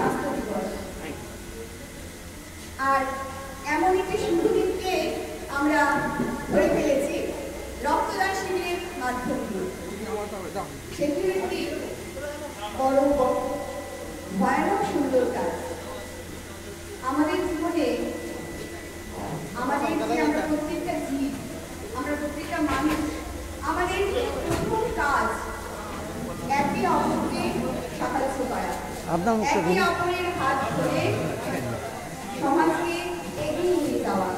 স্বাস্থ্য দিবস। আর এমন একটি শুভ দিনকে আমরা ধরে ফেলেছি রক্তদান শিবিরের মাধ্যমে। সেটি একটি বড় ভয়ানক সুন্দর কাজ। আমাদের জীবনে আমাদের যে আমরা প্রত্যেকটা জীব, আমরা প্রত্যেকটা মানুষ, আমাদের প্রথম কাজ একে অপরকে সাহায্য করা, একে অপরের হাত ধরে সমাজকে এগিয়ে নিয়ে যাওয়া।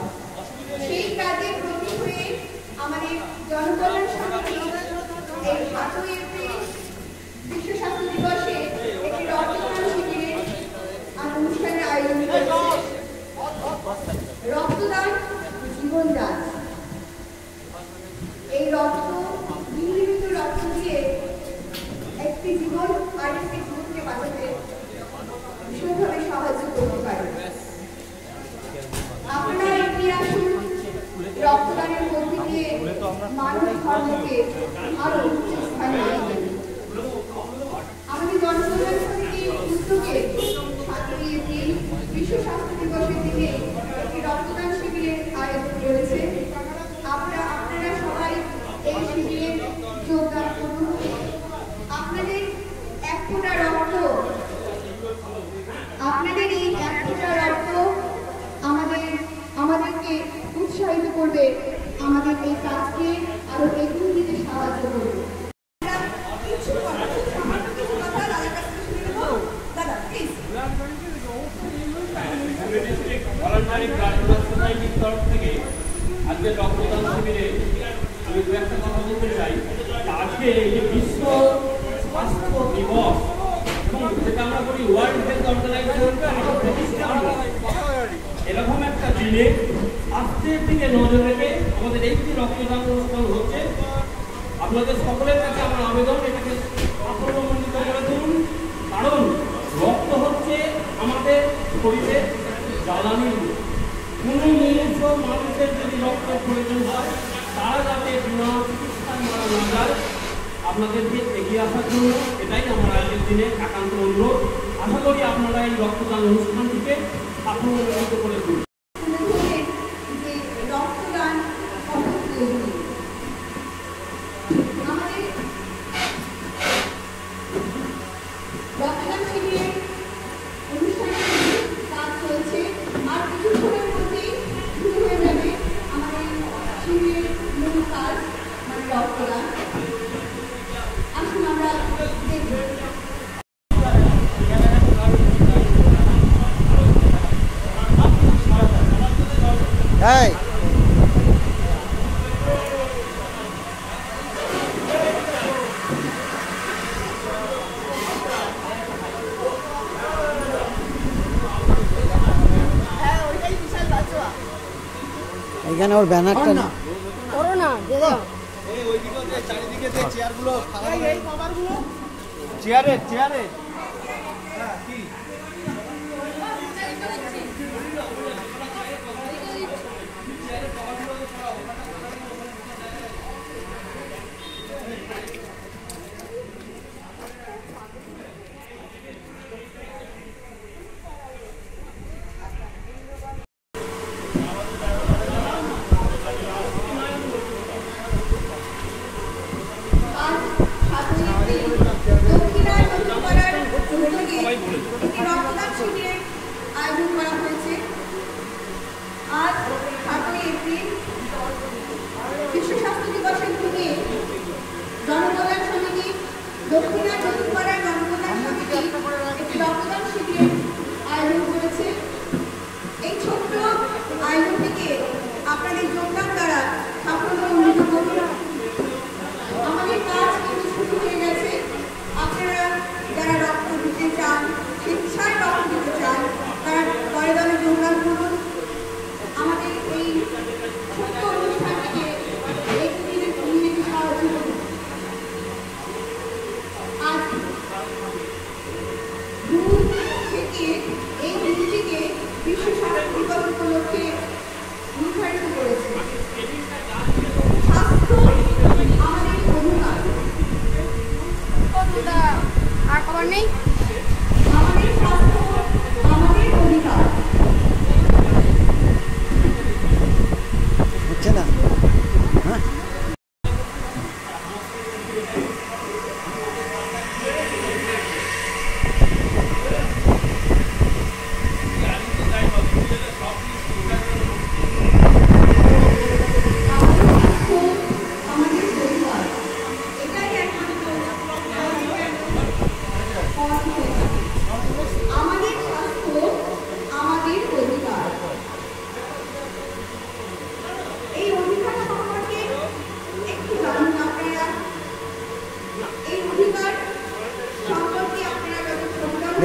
সেই কাজে ব্রতী হয়ে আমাদের জনকল্যাণ সমিতি এই ৭ই এপ্রিল বিশ্ব স্বাস্থ্য দিবসে একটি রক্তদান শিবিরের অনুষ্ঠানের আয়োজন করেছে। রক্তদান জীবনদান। এই রক্ত, নির্মিত রক্ত দিয়ে একটি জীবন আরেকটি জীবনকে বাঁচাতে ভীষণভাবে সাহায্য করতে পারে। আপনারা এগিয়ে আসুন, রক্তদানের মধ্যে দিয়ে মানব ধর্মকে আরো উচ্চ স্থানে আনবেন। আমাদের জনকল্যাণ সমিতির উদ্যোগে ৭ই এপ্রিল বিশ্ব স্বাস্থ্য দিবসের দিনে একটি রক্তদান শিবিরের আয়োজন রয়েছে। আপনারা সবাই এই শিবিরে যোগদান করুন। আপনাদের এক ফোঁটা রক্ত, আপনাদের এই এক ফোঁটা রক্ত আমাদেরকে উৎসাহিত করবে, আমাদের এই কাজকে আরো এগিয়ে নিতে সাহায্য করবে। আজকে রক্তদান শিবিরে আমি দু একটা কথা বলতে চাই। আজকে এই যে বিশ্ব স্বাস্থ্য দিবস এবং যেটা আমরা বলি ওয়ার্ল্ড হেলথ অর্গানাইজেশন এরকম একটা দিনে স্বাস্থ্যের দিকে নজর রেখে আমাদের এই যে রক্তদান অনুষ্ঠান হচ্ছে, আপনাদের সকলের কাছে আমার আবেদন এটাকে সাফল্যমণ্ডিত করে তুলুন। কারণ রক্ত হচ্ছে আমাদের শরীরে জ্বালানি। কোনো মানুষের যদি রক্তের প্রয়োজন হয় তারা যাতে বিনা চিকিৎসায় মারা না যায়, আপনাদেরকে এগিয়ে আসার জন্য এটাই আমার আজকের দিনে একান্ত অনুরোধ। আশা করি আপনারা এই রক্তদান অনুষ্ঠানটিকে সাফল্যমণ্ডিত করে তুলুন। Hey! এখানে ওর ব্যানারটা না করো না, এই ওইদিকে চারিদিকে যে চেয়ারগুলো এই কভারগুলো চেয়ারে হ্যাঁ কি দক্ষিণা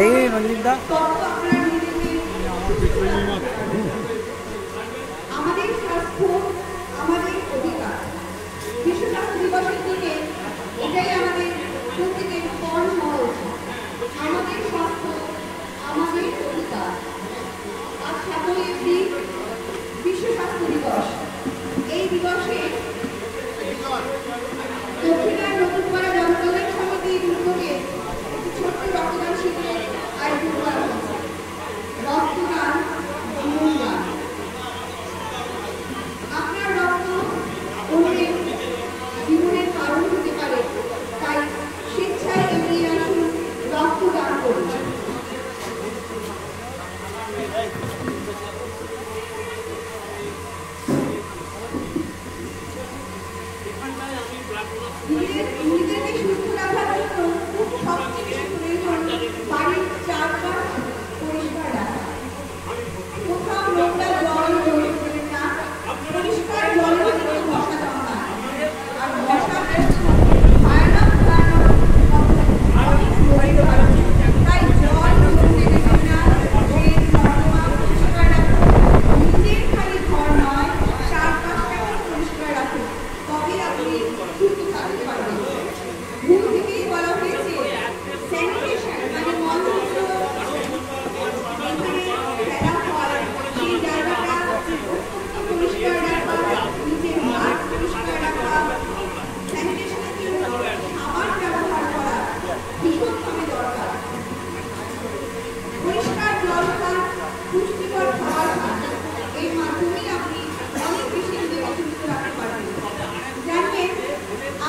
দেখি রঞ্জিতদা তত আপনারা নিজেকে আমাদের স্বাস্থ্য আমাদের অধিকার। বিশ্ব স্বাস্থ্য দিবসের দিনে এটাই আমাদের প্রত্যেকের স্মরণ হওয়া উচিত। আমাদের স্বাস্থ্য আমাদের অধিকার। আজ 7 এপ্রিল বিশ্ব স্বাস্থ্য দিবস। এই দিবসে দক্ষিণার নতুনপাড়া জনকল্যাণ সমিতির উদ্যোগে একটি ছোট্ট রক্তদান শিবিরের আয়োজন করা হয়েছে। রক্তদান জীবনদান। আপনার রক্ত অন্যের জীবনের কারণ হতে পারে, তাই স্বেচ্ছায় এগিয়ে আসুন, রক্তদান করুন। নিজেদেরকে সুস্থ রাখার জন্য সবচেয়ে প্রয়োজন বাড়ির চারপাশ পরিষ্কার রাখা। কোথাও নোংরা জল জমে দেবেন না, পরিষ্কার জলে কিন্তু মশা জন্মায়। আর মশা ভয়ানক অনেক রোগের কারণ। তাই জল জমতে দেবেন না, ড্রেন নর্দমা পরিষ্কার রাখুন। নিজের খালি ঘর নয়, চারপাশটাকে পরিষ্কার রাখুন, তবে আপনি সুস্থ থাকতে পারবেন। ভুল থেকেই বলা হয়েছে স্যানিটেশন মানে মলমূত্র যেখানে ফেলা হয় সেই জায়গাটা অত্যন্ত পরিষ্কার রাখা, নিজের হাত পরিষ্কার রাখা, স্যানিটেশনের জন্য সাবান ব্যবহার করা ভীষণভাবে দরকার। পরিষ্কার জল খান, পুষ্টিকর খাবার খান, এর মাধ্যমেই আপনি অনেক বেশি নিজেকে সুস্থ রাখতে পারবেন। জানবেন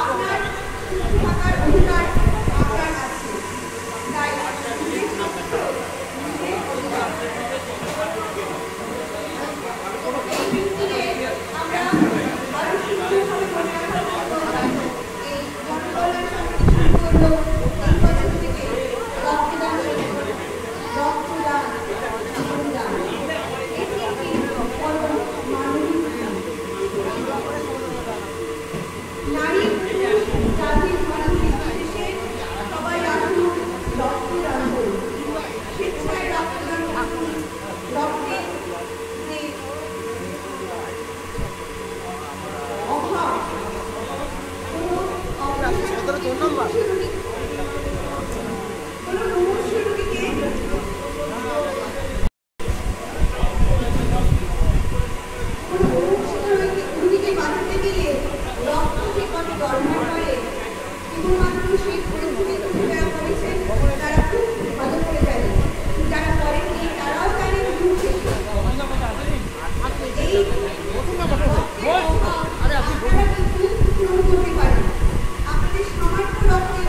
আপনার সুস্থ থাকার অধিকার আপনার আছে, তাই নিজের স্বাস্থ্য নিজের অধিকার। এই দিনটিকে আমরা আরো সুন্দরভাবে মনে রাখার জন্য এই জনকল্যাণ সমিতি শুরু করলো এই বছর থেকে রক্তদান শিবির। রক্তদান জীবনদান, এটি একটি পরম মানবিক দিন। নারী পুরুষ জাতি ধর্ম নির্বিশেষে সবাই আসুন, রক্তদান করুন, স্বেচ্ছায় রক্তদান করুন। রক্তের যে অভাব, কোনো মুমূর্ষু রোগীকে রুগীকে বাঁচাতে গেলে রক্ত যে কত দরকার পড়ে, কেবলমাত্র সেই পরিস্থিতি যারা করেছেন তারা খুব ভালো করে জানেন, যারা করেননি তারাও জানেন ভুল থেকে। এই আপনারা কিন্তু পূরণ করতে পারেন। আপনাদের সামর্থ্য রক্তের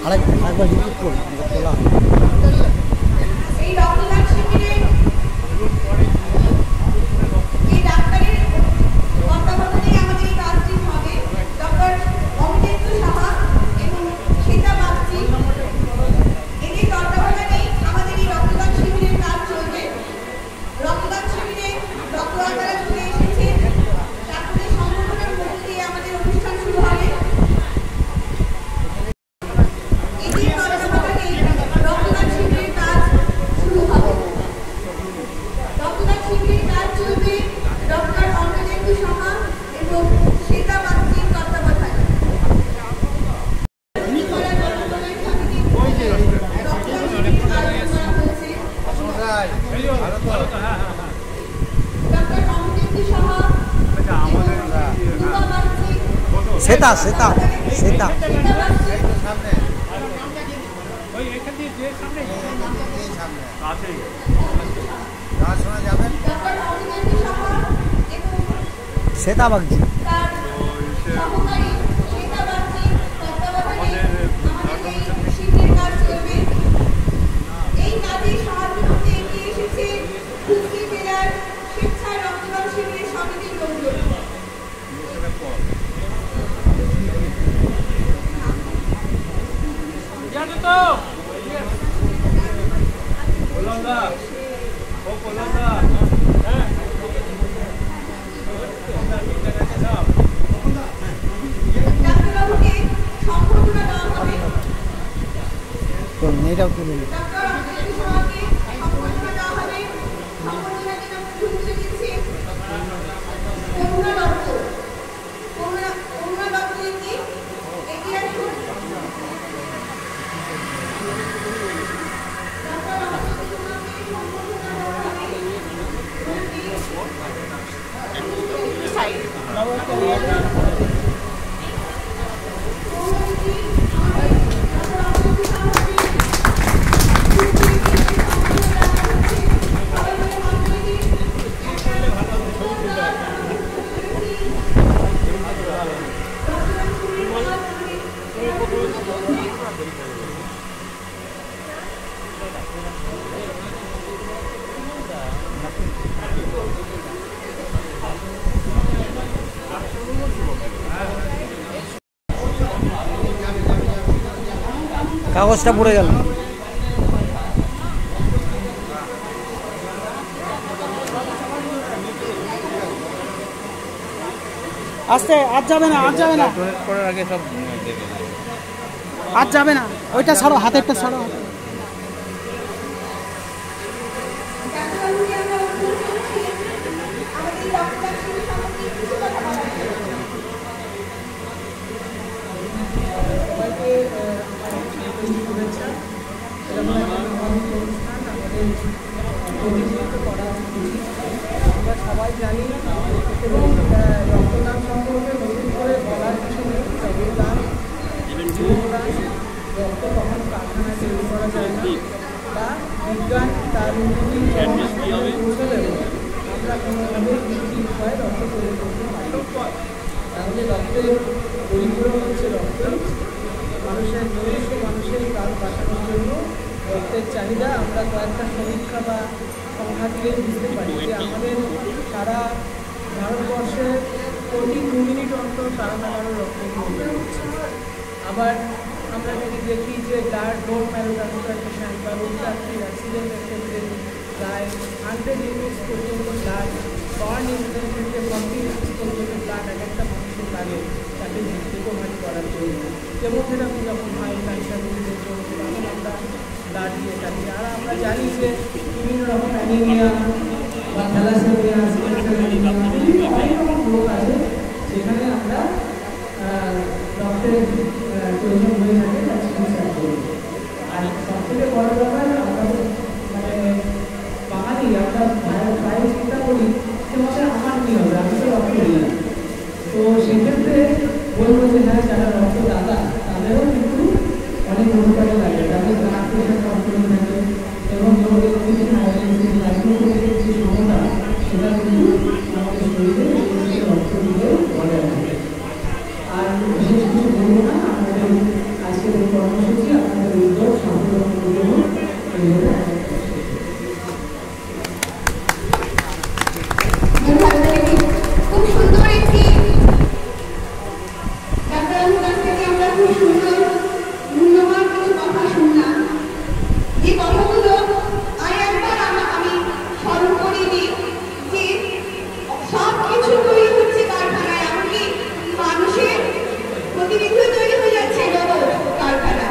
আরেকবার রিপিট করুন, তোলা হয়। এই রক্তদান শিবিরে এই ডাক্তারের তত্ত্বাবধানে আমাদের এই কাজটি হবে। ডক্টর অমিতেন্দু সাহা এবং সীতা বাগচি এদের তত্ত্বাবধানে আমাদের এই রক্তদান শিবিরের কাজ চলবে। রক্তদান শিবিরে রক্তদাতারা চলে এসেছে, তারপরে সংগঠনের মধ্য দিয়ে আমাদের অনুষ্ঠান শুরু হবে। সেটা সেটা সেটা সেটা বাগজি এই কাজে সাহায্য করতে এগিয়ে এসেছে হুগলি জেলার স্বেচ্ছায় রক্তদান শিবিরের সমিতির লোকজন। ডাক্তারবাবুকে সম্বর্ধনা দেওয়া হবে। এটাও তুলে ডক্টর অমিতেন্দু সাহাকে সম্বর্ধনা দেওয়া হবে। সম্বর্ধনা দিতে উপস্থিত দিচ্ছে করুণা দত্ত। করুণা দত্ত এগিয়ে আসুন। ডক্টর অমিতেন্দু সাহাকে সম্বর্ধনা দেওয়া হবে। কাগজটা পড়ে গেল। আস্তে আজ যাবে না ডোনেট করার আগে সব দেখে আজ যাবে না ওইটা ছাড়ো হাতেরটা ছাড়ো ডাক্তারবাবুকে আমরা অনুরোধ করছি আমাদের রক্তদান শিবির সম্পর্কে কিছু কথা বলার জন্য। সবাইকে শুভেচ্ছা। এটা হলো একটা মহামূল্য অনুষ্ঠান, আমাদের প্রতিনিধিত্ব করা উচিত। আমরা সবাই জানি এবং রক্তদান সম্পর্কে নতুন করে বলার কিছু নেই। রক্তদান রক্ত কখনো কারখানায় তৈরি করা যায় না বা বিজ্ঞান তার উন্নতি পৌঁছলেও আমরা কোনোভাবে বৃত্তির উপায়ে রক্ত তৈরি করতে পারি। তাহলে রক্তের পরিপূরক হচ্ছে রক্ত। মানুষের নিজস্ব মানুষের প্রাণ বাঁচানোর জন্য রক্তের চাহিদা আমরা কয়েকটা সমীক্ষা বা সংখ্যা দিলেই বুঝতে পারি যে আমাদের সারা ভারতবর্ষে প্রতি 2 মিনিট অন্তর কারো না কারো রক্ত প্রয়োজন হচ্ছে। আবার আমরা যদি দেখি যে বোন ম্যারো ট্রান্সপ্লান্টেশন বা রোগযাত্রীর অ্যাক্সিডেন্টের ক্ষেত্রে প্রায় 100 ইউনিটস পর্যন্ত ব্লাড, বার্ন ইনসিডেন্টের ক্ষেত্রে 40 ইউনিটস পর্যন্ত ব্লাড এক একটা মানুষের লাগে তাকে রিকভারি করার জন্য। কেমোথেরাপি যখন হয় ক্যান্সার রোগীদের জন্য তখন আমরা ব্লাড দিয়ে থাকি। আর আমরা জানি যে বিভিন্ন রকম অ্যানিমিয়া বা থ্যালাসেমিয়া, বিভিন্ন অনেক রকম রোগ আছে যেখানে আমরা রক্তের প্রয়োজন হয়ে থাকে তার চিকিৎসা করি। আর সবথেকে বড় ব্যাপার আমরা মানে বাঙালি আমরা প্রায় চিন্তা করি যে আমাদের আমার কী হবে, আমি তো রক্ত দিই না। তো সেক্ষেত্রে বলবো যে হ্যাঁ যারা রক্তদাতা তাদেরও কিন্তু অনেক উপকারে লাগে, তাদের ব্লাড প্রেশার কন্ট্রোল থাকে এবং যে ক্ষমতা সেটা কিন্তু আমাদের শরীরে রক্ত দিয়ে বজায় থাকে। আর বিশেষ কিছু বলবো না, আমাদের আজকের এই কর্মসূচি আপনাদের উদ্যোগ সফল জন্য খুব সুন্দর একটি ডাক্তারবাবুর কাছ থেকে আমরা খুব সুন্দর মূল্যবান কিছু কথা শুনলাম। যে কথাগুলো আমি স্মরণ করে দিই যে সব কিছু তৈরি হচ্ছে কারখানায়, এমনকি মানুষের প্রতিনিধিও তৈরি হয়ে যাচ্ছে কারখানা,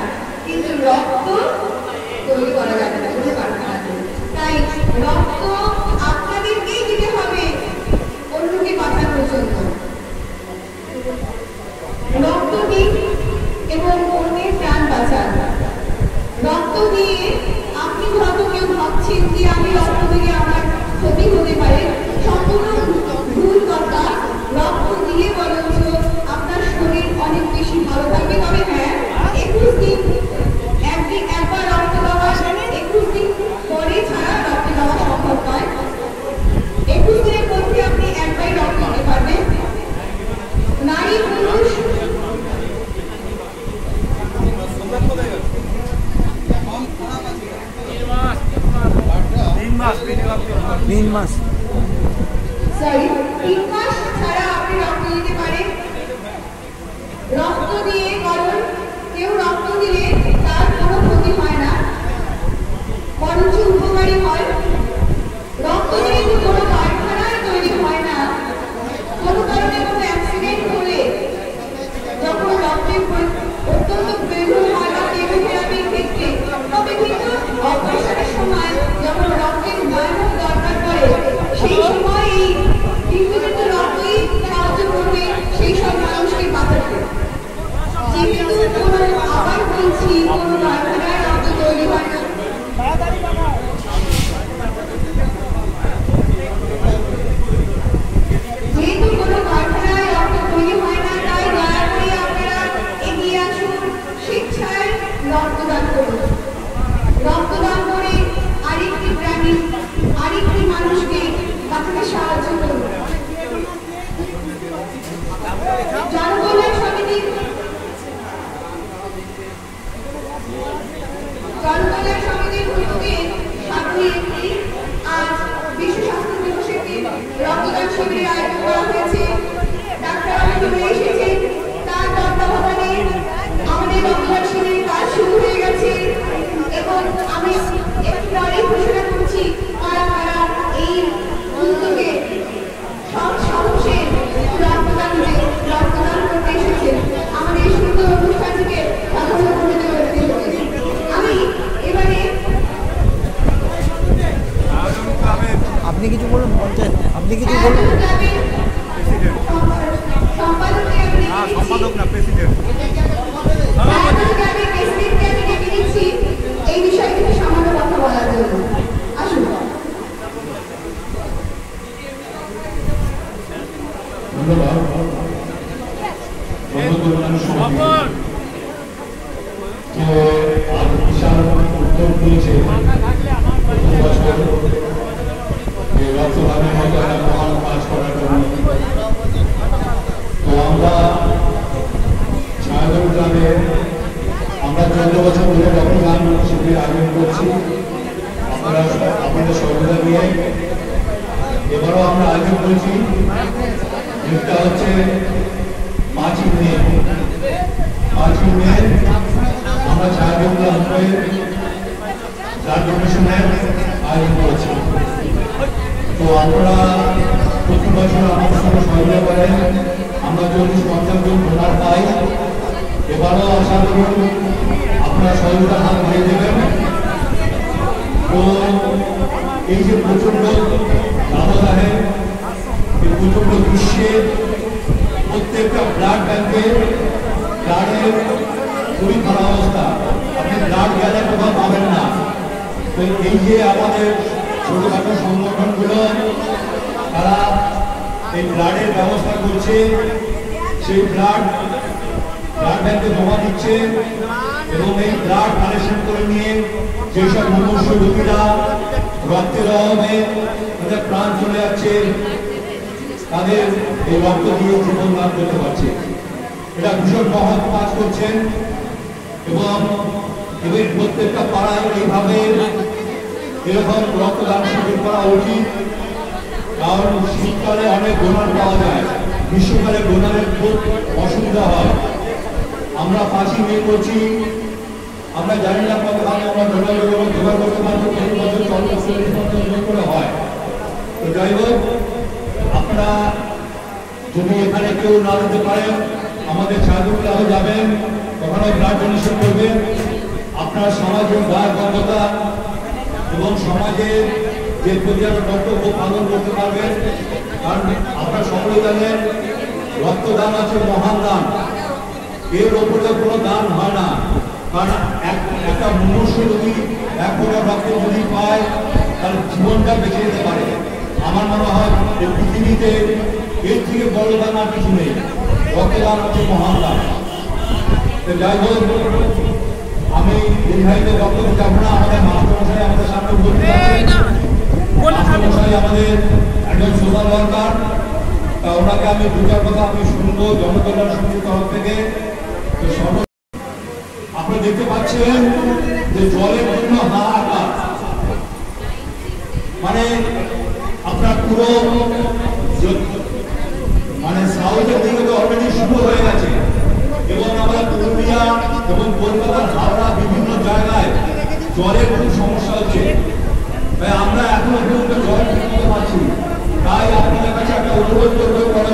কিন্তু রক্ত তৈরি করা যাবে না কোনো কারখানাতে। তাই রক্ত আপনাদেরকেই দিতে হবে অন্যকে বাঁচানোর জন্য। রক্ত দিন এবং অন্যের প্রাণ বাঁচান। রক্ত দিয়ে আপনি হয়তো কেউ ভাবছেন যে আমি রক্ত দিলে আমার ক্ষতি হতে পারে, সম্পূর্ণ ভুল কথা। রক্ত দিলে বরঞ্চ আপনার শরীর অনেক বেশি ভালো থাকবে। তবে হ্যাঁ, 21 দিন একবার রক্ত দেওয়া, 21 দিন পরে ছাড়া রক্ত দেওয়া সম্ভব নয়। 21 দিনের মধ্যে আপনি একবারই রক্ত দিতে পারবেন। নারী পুরুষ উত্তর দিয়েছে রক্তদানের মতো একটা মহান কাজ করার জন্য। তো আমরা ছায়াদল গ্রামে আমরা 14 বছর ধরে রক্তদান শিবির আয়োজন করছি। আপনারা আপনাদের সহযোগিতা নিয়ে এবারও আমরা আয়োজন করেছি। যেটা হচ্ছে 5ই মে আমরা ছায়াদল গ্রাম হয়ে ব্লাড ডোনেশনের আয়োজন করেছি। তো আপনারা প্রতি বছর আমাদের সঙ্গে সহযোগিতা করেন। আমরা 40-50 জন ডোনার পাই। এবারও আশা করুন আপনারা সহযোগিতার হাত বাড়িয়ে দেবেন। তো এই যে প্রচন্ড দাবদাহে, এই প্রচন্ড গ্রীষ্মে প্রত্যেকটা ব্লাড ব্যাংকে ব্লাডের খুবই খারাপ অবস্থা, আপনি ব্লাড গেলে কোথাও পাবেন না। তো এই যে আমাদের ছোটখাটো সংগঠনগুলো তারা এই ব্লাডের ব্যবস্থা করছে, সেই ব্লাড ব্যাংকে জমা দিচ্ছে এবং এই ব্লাড কালেকশন করে নিয়ে যেসব মুমূর্ষু রোগীরা রক্তের অভাবে তাদের প্রাণ চলে যাচ্ছে, তাদের এই রক্ত দিয়ে জীবন দান করতে পারছে। এটা ভীষণ মহৎ কাজ করছেন এবং প্রত্যেকটা পাড়ায় এইভাবে এরকম রক্তদান শিবির করা উচিত। কারণ শীতকালে অনেক ডোনার পাওয়া যায়, গ্রীষ্মকালে ডোনারের খুব অসুবিধা হয়। আমরা 5ই মে করছি, আমরা জানি না কতখানি আমরা ডোনার জোগাড় করতে পারবো। প্রতি বছর 40-50 করে হয়। তো যাই হোক, আপনারা যদি এখানে কেউ না দিতে পারেন আমাদের ছায়াদুল্লাহ যাবেন, ওখানে ব্লাড ডোনেশন করবেন। আপনার সামাজিক দায়বদ্ধতা এবং সমাজের যে প্রতি কর্তব্য পালন করতে পারবেন। কারণ আপনারা সকলে জানেন রক্তদান আছে মহান দান, এর ওপরে কোনো দান হয় না। কারণ একটা মনুষ্য যদি এক ফোঁটা রক্ত যদি পায় তার জীবনটা বেঁচে যেতে পারে। আমার মনে হয় এই পৃথিবীতে এর থেকে বড় দান আর কিছু নেই। রক্তদান হচ্ছে মহান দান। যাই হোক, আমি দীর্ঘায়িত বক্তব্য যাব না। আমাদের মাস্টারমশাই আমাদের সামনে মাস্টারমশাই আমাদের একজন সোশ্যাল ওয়ার্কার, তা ওনাকে আমি দুটার কথা আমি শুনবো জনকল্যাণ সমিতির তরফ থেকে। আপনারা দেখতে পাচ্ছেন যে জলের জন্য হাহাকার, মানে আপনার পুরো মানে সাউথের দিকে তো অলরেডি শুরু হয়ে গেছে এবং আমরা পুরুলিয়া এবং কলকাতার হাওড়া বিভিন্ন জায়গায় জলের খুব সমস্যা হচ্ছে। তাই আমরা এখনো পর্যন্ত জল কিনতে পারছি। তাই আপনাদের কাছে একটা অনুরোধ করবো করে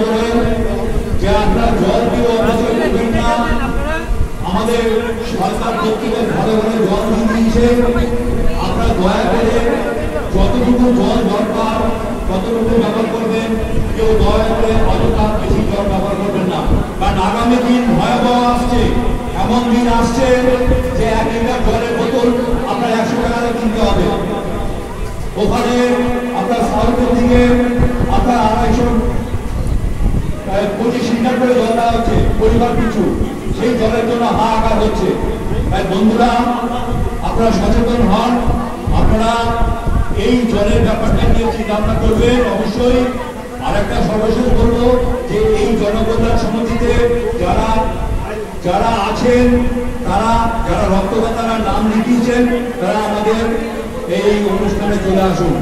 যে আপনারা জল দিয়ে অপচয় করবেন না। আমাদের সরকার কর্তৃপক্ষ ভালো ভালো জল দিয়ে দিয়েছে। আপনারা দয়া করে যতটুকু জল দরকার ততটুকু ব্যবহার করবেন। কেউ দয়া করে অযথা বেশি জল ব্যবহার করবেন না। কারণ আগামী দিন ভয়াবহ আসছে, এমন দিন আসছে যে 1 লিটার জলের বোতল আপনার 100 টাকা কিনতে হবে। ওখানে আপনার সাউথের দিকে আপনার 250-25 লিটার করে জল দেওয়া হচ্ছে পরিবার পিছু। সেই জলের জন্য হাহাকার হচ্ছে। তাই বন্ধুরা, আপনারা সচেতন হন। আপনারা এই জলের ব্যাপারটা নিয়ে চিন্তা ভাবনা করবেন অবশ্যই। আরেকটা সর্বশেষ বলবো যে এই জনকল্যাণ সমিতিতে যারা আছেন, তারা যারা রক্তদাতারা নাম লিখিয়েছেন, তারা আমাদের এই অনুষ্ঠানে চলে আসুন।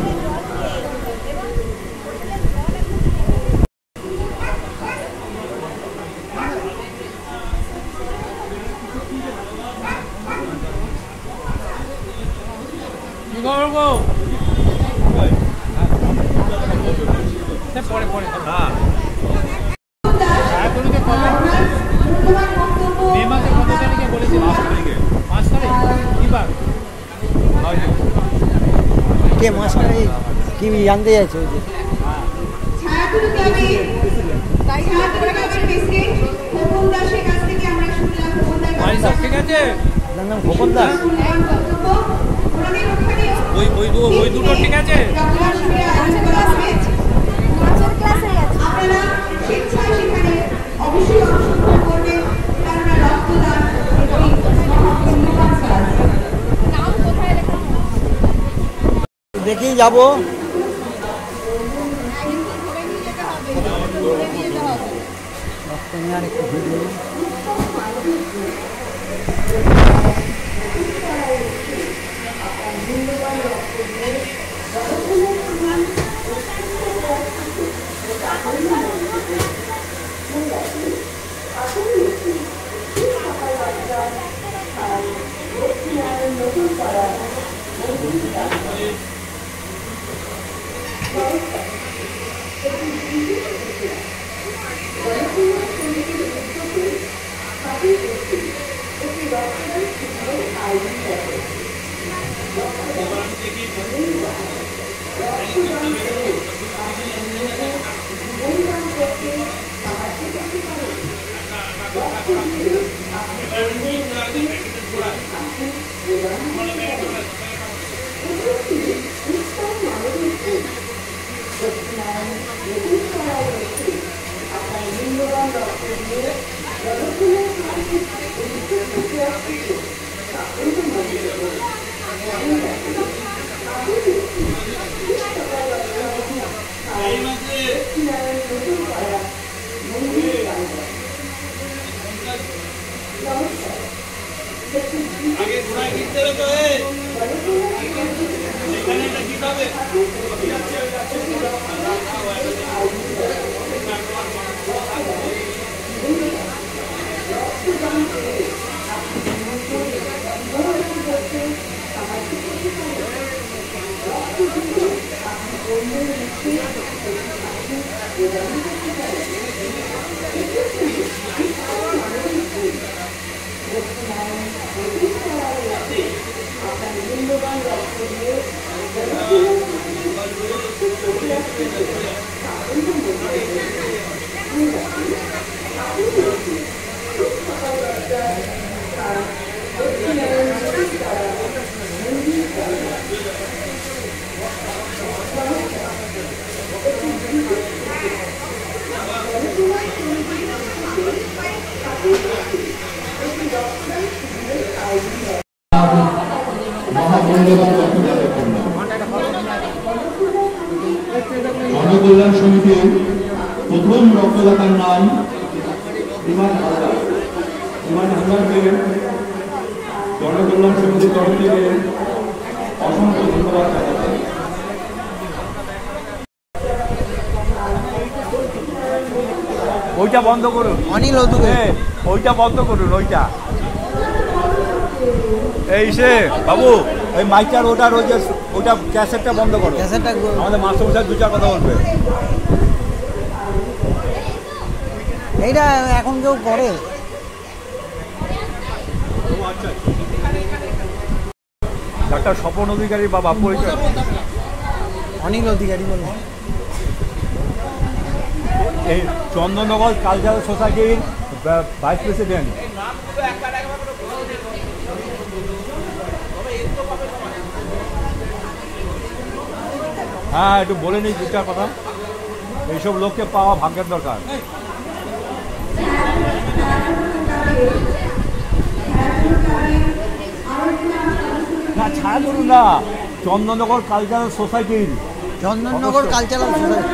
কে মাস্টার কি জানতে যাচ্ছে? ওই যে ছায়াতুল ক্লাবে ছায়াতুল ক্লাবের প্রেসিডেন্ট খোকন দাসের কাছ থেকে আমরা শুনলাম। খোকন দাস ঠিক আছে, তার নাম খোকন দাস। ওই দুটো ঠিক আছে। আপনারা দিয়ে যাবো। রক্ত নিয়ে আর একটু ভিড় নেই। জনকল্যাণ সমিতির প্রথম রক্তদাতার নাম ইমান হালদার। ইমান হালদারকে জনকল্যাণ সমিতির তরফ থেকে অসংখ্য ধন্যবাদ জানাচ্ছি। ওইটা বন্ধ করুন, অনিল ওইটা বন্ধ করুন, ওইটা। এই সে বাবু, ওই মাইকটার ওটার ওই যে ওটা ক্যাসেটটা বন্ধ করো। ক্যাসেটটা আমাদের মাস্টারমশাই দু চার কথা বলবে। এইটা এখন কেউ করে? ডাক্তার স্বপন অধিকারী বাবা পরিচয়। অনিল অধিকারী বলো। এই চন্দননগর কালচারাল সোসাইটির ভাইস প্রেসিডেন্ট। হ্যাঁ, একটু বলে নিই দুটা কথা। এইসব লোককে পাওয়া ভাগ্যের দরকার। না, ছায়া করুন না। চন্দননগর কালচারাল সোসাইটির, চন্দননগর কালচারাল সোসাইটি।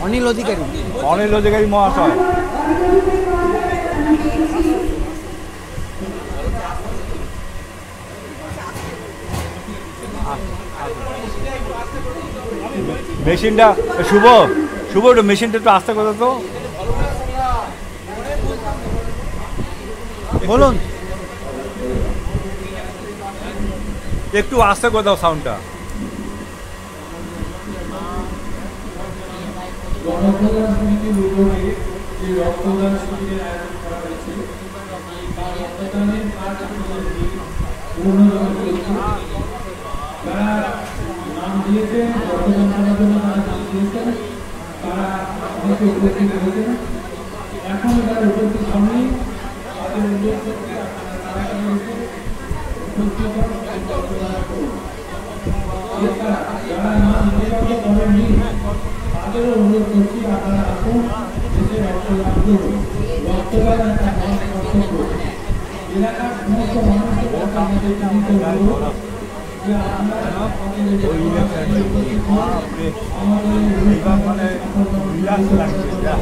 অনিল অধিকারী, অনিল অধিকারী মহাশয়। মেশিনটা শুভ একটু মেশিনটা একটু আস্তে করে তো বলুন। একটু আস্তে করে দাও সাউন্ডটা। জনকল্যাণ সমিতির উদ্যোগে যে রক্তদান শিবিরের আয়োজন করা হয়েছে, তার রক্তদানের কাজ পূর্ণদম চলছে। তারা নাম দিয়েছেন, রক্তদান করার জন্য তারা নাম দিয়েছেন, তারা অনেকে উপস্থিত হয়েছেন। এখন তারা উপস্থিত হয়নি, তাদের উল্লেখ করতে আপনারা তাড়াতাড়ি উপস্থিত হন এবং রক্তদান করুন। এছাড়া যারা নাম নির্বাচন করেননি তাদেরও অনুরোধ করছি, আপনারা আসুন, দেশে রক্তদান করুন। রক্তদান একটা মহৎ কর্তব্য। এলাকার সমস্ত মানুষকে ওই ইলেকশন এইবার মানে রিল্যাক্স লাগছে যা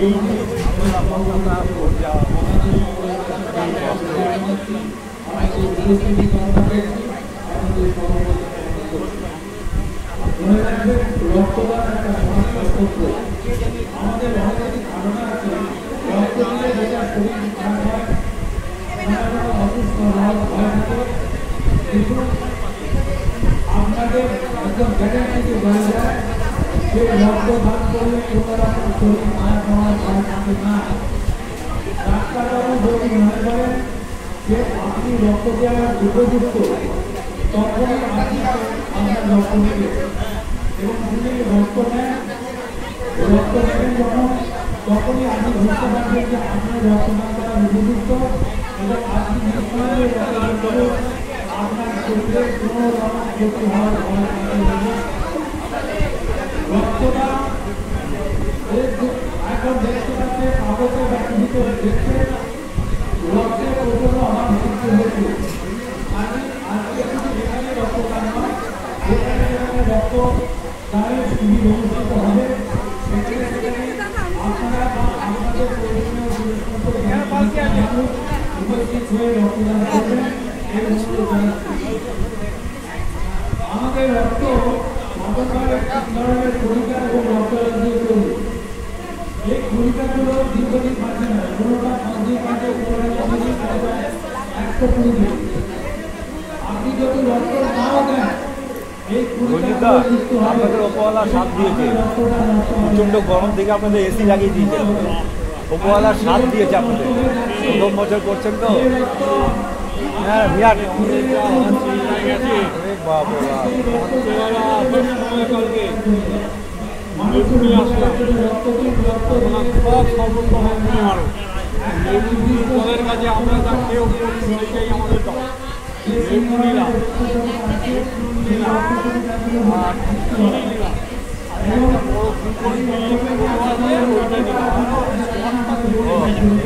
এই রক্তদান একটা মহাত্মা সত্য। আমাদের অনেক ধারণা আছে রক্ত দিলে যেটা শরীর খারাপ হয়, অসুস্থ হওয়ার ভয় থাকে। দেখুন আপনাদের একদম গ্যারান্টি বলা যায় যে রক্তদান করলে কোনো রকম শরীর খারাপ হওয়ার ভয় থাকে না। ডাক্তারবাবু যদি মনে করেন যে আপনি রক্ত দেওয়ার উপযুক্ত, তখন আপনি আপনার রক্ত দেবেন এবং যিনি রক্ত নেন যখন তখনই আপনি বুঝতে পারবেন যে আপনার রক্তদান করার উপযুক্ত এবং আপনি নিঃসন্দেহে রক্তদান করে আপনার শরীরে কোনো রকম ক্ষতি হওয়ার ভয় থাকবে না। রক্তদান এখন দেখতে পাচ্ছে কাগজে বা টিভিতে দেখছে রক্তের প্রচুর অভাব সৃষ্টি হয়েছে। আজকে শুধু যেখানে রক্তদান হয়, যেখানে যেখানে রক্তদানের শিবির অনুষ্ঠিত হবে, সেখানে সেখানে আপনারা বা আপনাদের প্রয়োজনীয় জিনিসপত্র উপস্থিত হয়ে রক্তদান করবেন। এই অনুরোধ জানাচ্ছি। আমাদের রক্ত সাধারণভাবে এক ধরনের কণিকা এবং রক্তদান দিয়ে তৈরি। এই কণিকাগুলো দীর্ঘদিন বাঁচে না, কোনোটা 5 দিন বাঁচে, কোনোটা 10 দিন বাঁচে, 120 দিন। আপনি যদি রক্ত নাও দেন, এই কণিকাগুলো সুস্থ হবে। আপনাদের উপরওয়ালা সাথ দিয়েছে, প্রচণ্ড গরম থেকে আপনাদের এসি লাগিয়ে দিয়েছে, উপরওয়ালা সাথ দিয়েছে আপনাদের। 1 বছর করছেন তো, হ্যাঁ বিরাট বাবা ওদের কাছে আমরা যা কেউ করি সেইটাই আমাদের দল।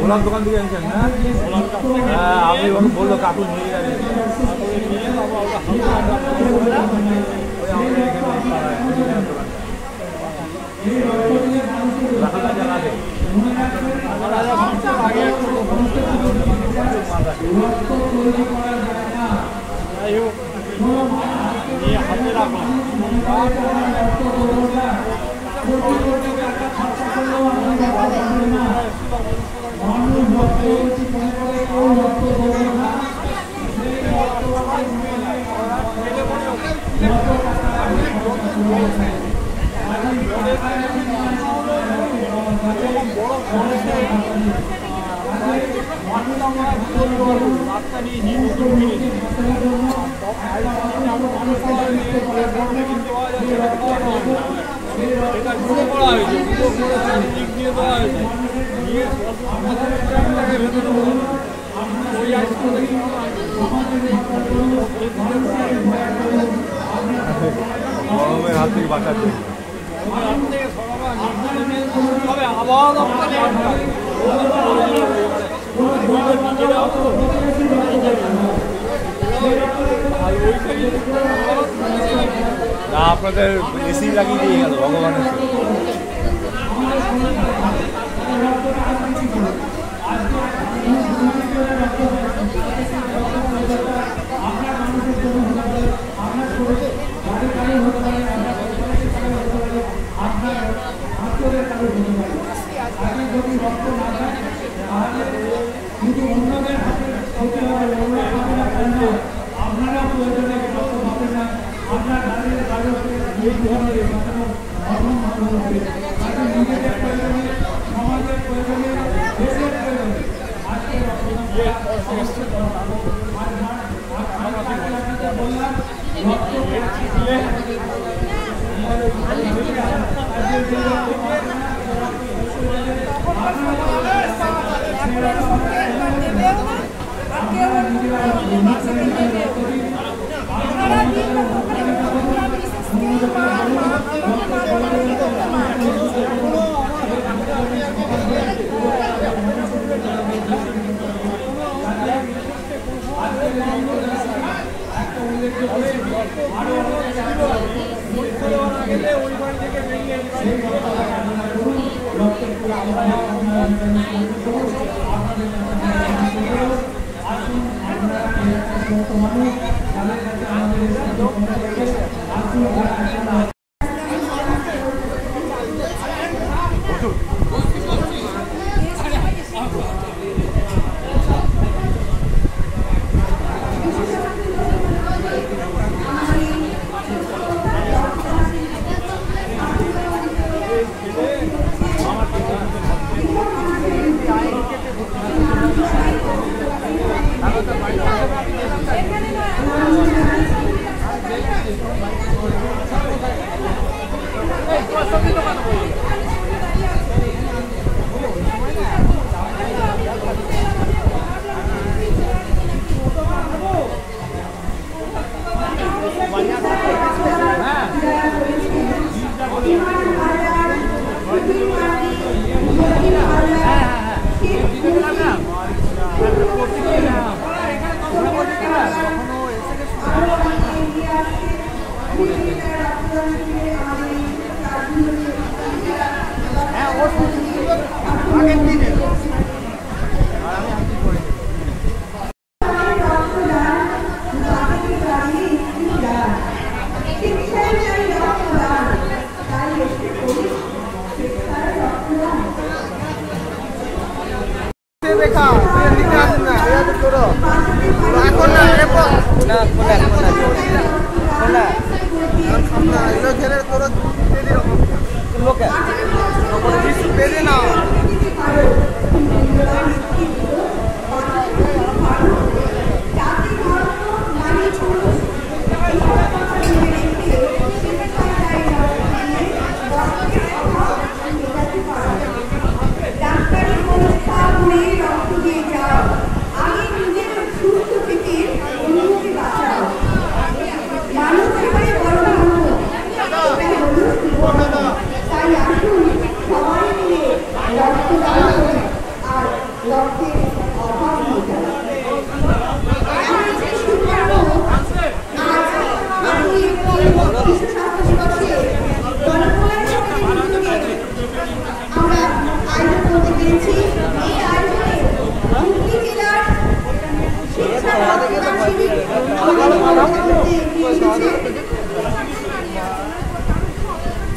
ওলার দোকান থেকে এনেছেন না? হ্যাঁ আপনি ওকে বললো কাকু নিয়ে যাবে। হাতে রাখলাম গরমের হাত থেকে বাঁচাতে আবহাওয়া না আপনাদের এসি লাগিয়ে দিয়ে গেল ভগবানের আপনারা প্রয়োজনে আপনার গাড়ির কাগজে নিজেদের প্রয়োজনে, সমাজের প্রয়োজনে, দেশের প্রয়োজনে আজকে বললাম রক্ত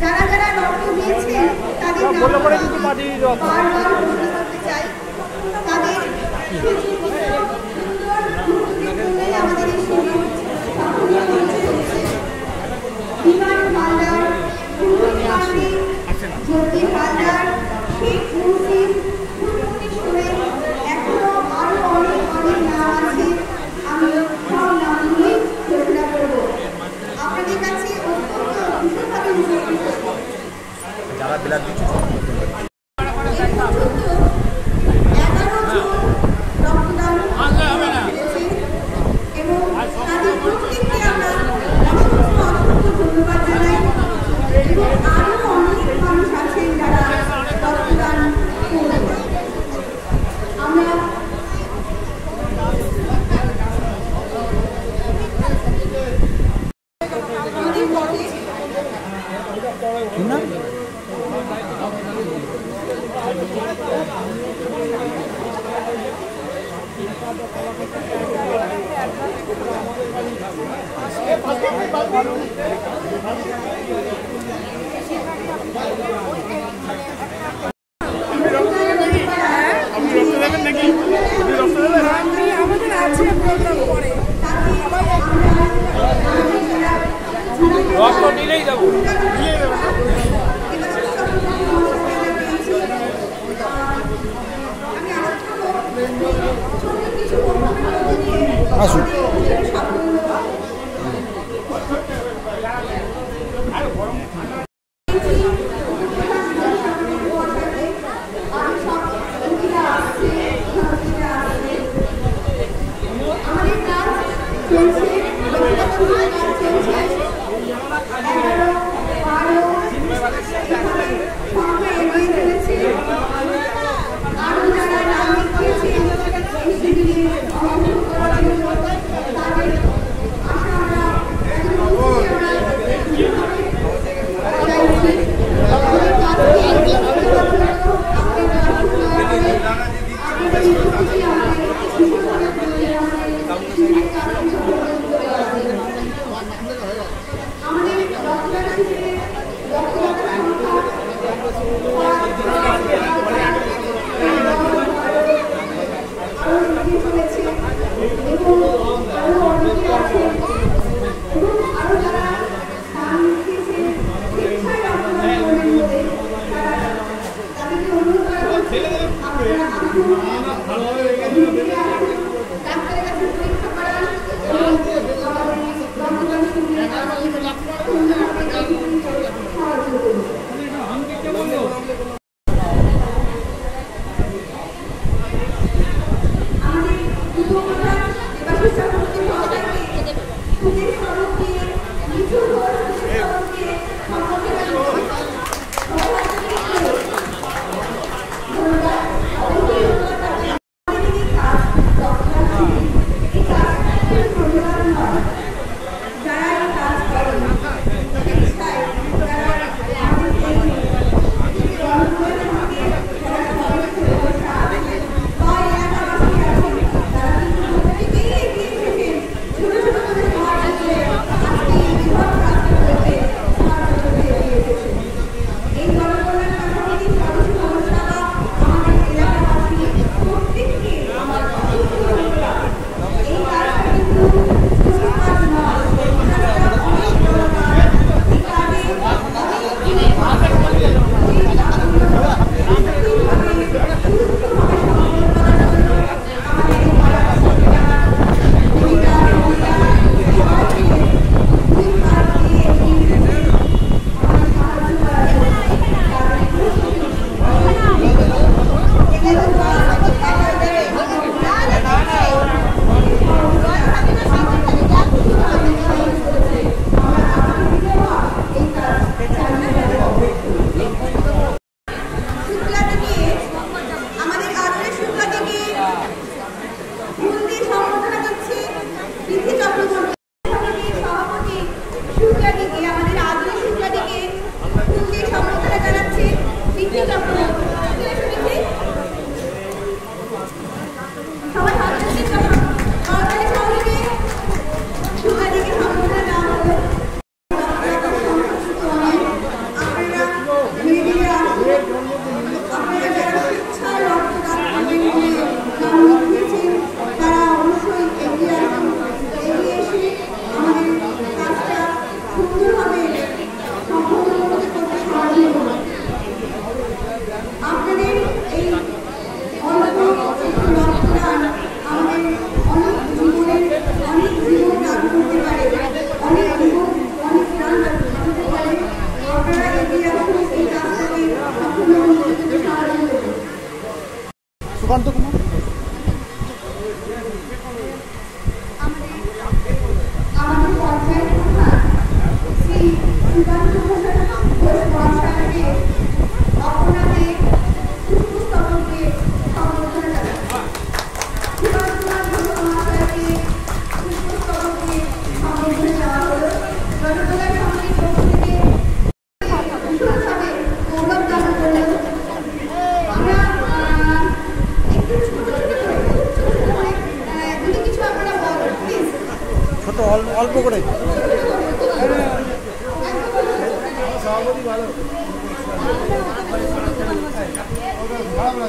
যারা যারা রক্ত দিয়েছেন তাদের চাই তাদের আমাদের এই শিবির বিমান হালদার, জ্যোতি হালদার, শেখ মুসিদ, এখনো আরো অনেক অনেক নাম আছে। আমি সব নামগুলি ঘোষণা করব। আপনাদের কাছে অত্যন্ত ভীষণভাবে উপকৃত যারা বিলাত দিচ্ছে এবং তাদের প্রত্যেককে আমরা ধন্যবাদ জানাই এবং আরো অনেক মানুষ আছেন যারা রক্তদান করবেন। আমরা রক্ত নিলেই যাবো। আসুন সুকান্ত কুমার আমাদের পঞ্চায়েত প্রধান শ্রী সুকান্ত ঘোষ মহাশয়কে আপনাদের পুষ্পস্তবকে সম্বোধনা জানাচ্ছি। সুকান্ত ঘোষ মহাশয়কে পুষ্পস্তবকে সম্বোধনা দেওয়া হলো। জনগণের সামনে পক্ষ থেকে বিশেষভাবে গৌরব জ্ঞাপন করলেন। আমরা একটু ছোট করে যদি কিছু আপনারা বলেন প্লিজ। ছোট অল্প করে সভাপতি ভালো আপনারা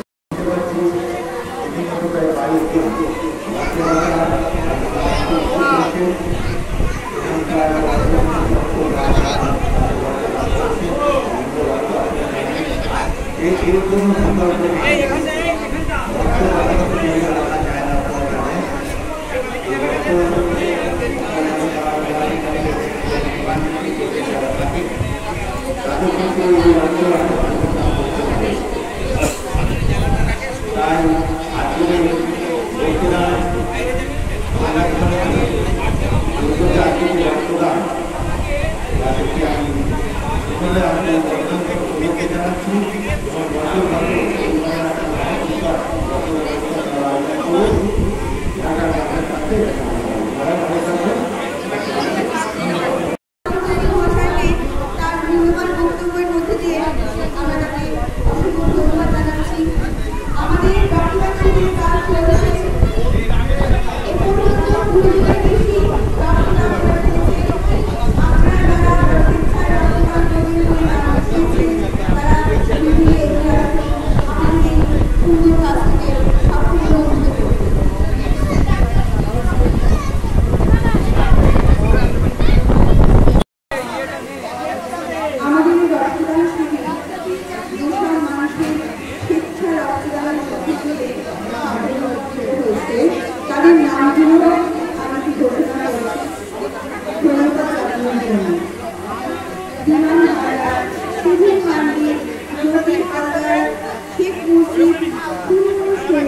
হালদার, সুধীর মান্ডি, জ্যোতি হালদার, শেখ মুজিব, সুমন সেন,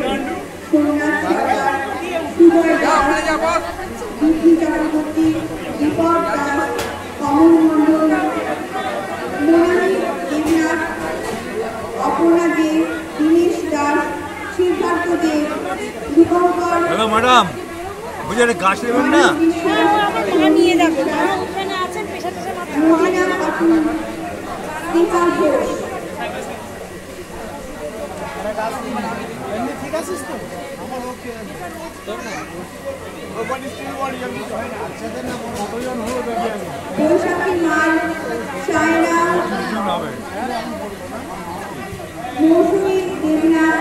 সোমনাথ সরকার, সুজয় দাস, বিধি চক্রবর্তী, দীপক দাস, কমল মণ্ডল, মোনালি দেবনাথ, অপর্ণা দে, দীনেশ দাস, সিদ্ধার্থ দে, দীপঙ্কর। হ্যালো ম্যাডাম, বুঝে গাছ নেবেন না? নিয়ে যাবো ওখানে আছেন পেশা টেশা মহিলা খাতুন, দীপা ঘোষ। ঠিক আছিস তো? বৈশাখী মাল, চায়না, মৌসুমী দেবনাথ,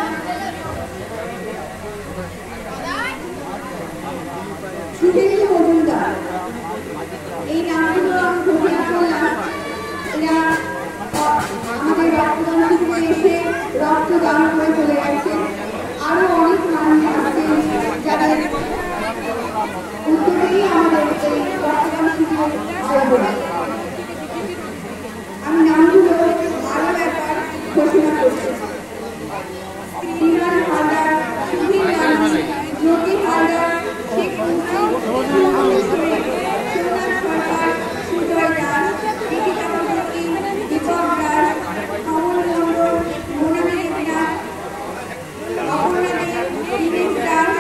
সুধীন্দ্র মজুমদার। এই নামগুলো আমি ঘোষণা করলাম। এরা আমাদের রক্তদান শিবিরে এসে রক্তদান করে চলে গেছে। আরো অনেক মানুষ আছেন যাদের উদ্যোগেই আমাদের এই রক্তদান শিবিরের আয়োজন। আমি নামগুলো আরো একবার ঘোষণা করছি। বিমান হালদার, সুধীর গান্ধী, জ্যোতি হালদার, শেখ মুজিব, সোমনাথ সরকার, সুজয় দাস, বিধি চক্রবর্তী, দীপক দাস, কমল মণ্ডল, মোনালি দেবনাথ, অপর্ণা দে, দীনেশ দাস,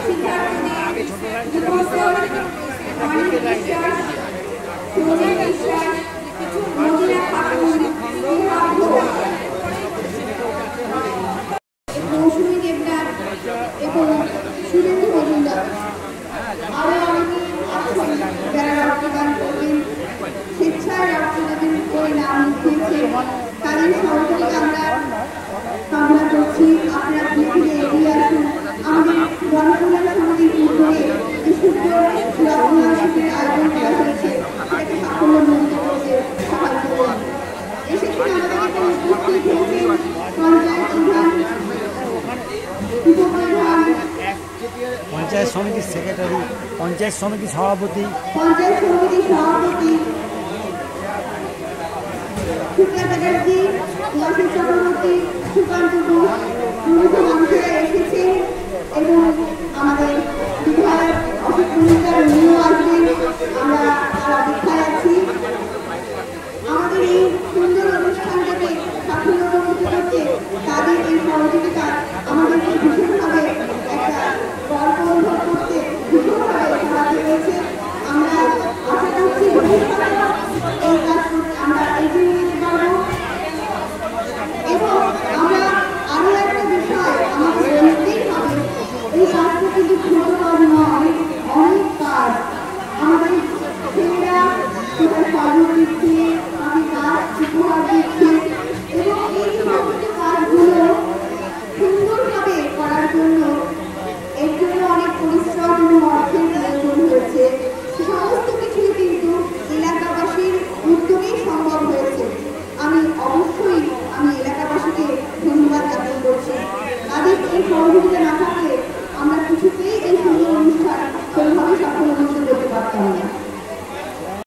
সিদ্ধার্থ দে, দীপঙ্কর, মানিক বিশ্বাস, সৌরভ বিশ্বাস, মহিলা খাতুন, দীপা ঘোষ, মৌসুমী দেবনাথ এবং সুরেন্দ্র মজুমদার। আরো অনেকে আছেন যারা রক্তদান করবেন, স্বেচ্ছায় রক্তদানের করে নাম লিখিয়েছেন। তাদের সকলকে আমরা কামনা করছি আপনারা পৃথিবীতে এগিয়ে আসুন। আমাদের জনকল্যাণ সমিতির উদ্যোগে যে সুন্দর রক্তদান শিবিরের আয়োজন করা হয়েছে সেটাকে সাফল্যমণ্ডিত করতে সাহায্য করুন। এসেছেন আমাদের এখানে উপস্থিত হয়েছেন পঞ্চায়েত প্রধান, উপপ্রধান, পঞ্চায়েত সমিতির সেক্রেটারি, পঞ্চায়েত সমিতির সভাপতি, পঞ্চায়েত সমিতির সভাপতি শুক্লা ব্যানার্জি, লাসির চক্রবর্তী, সুকান্ত ঘোষ প্রমুখ মানুষেরা এসেছেন এবং আমাদের বিধায়ক অশোক মজুমদার উনিও আসবেন। আমরা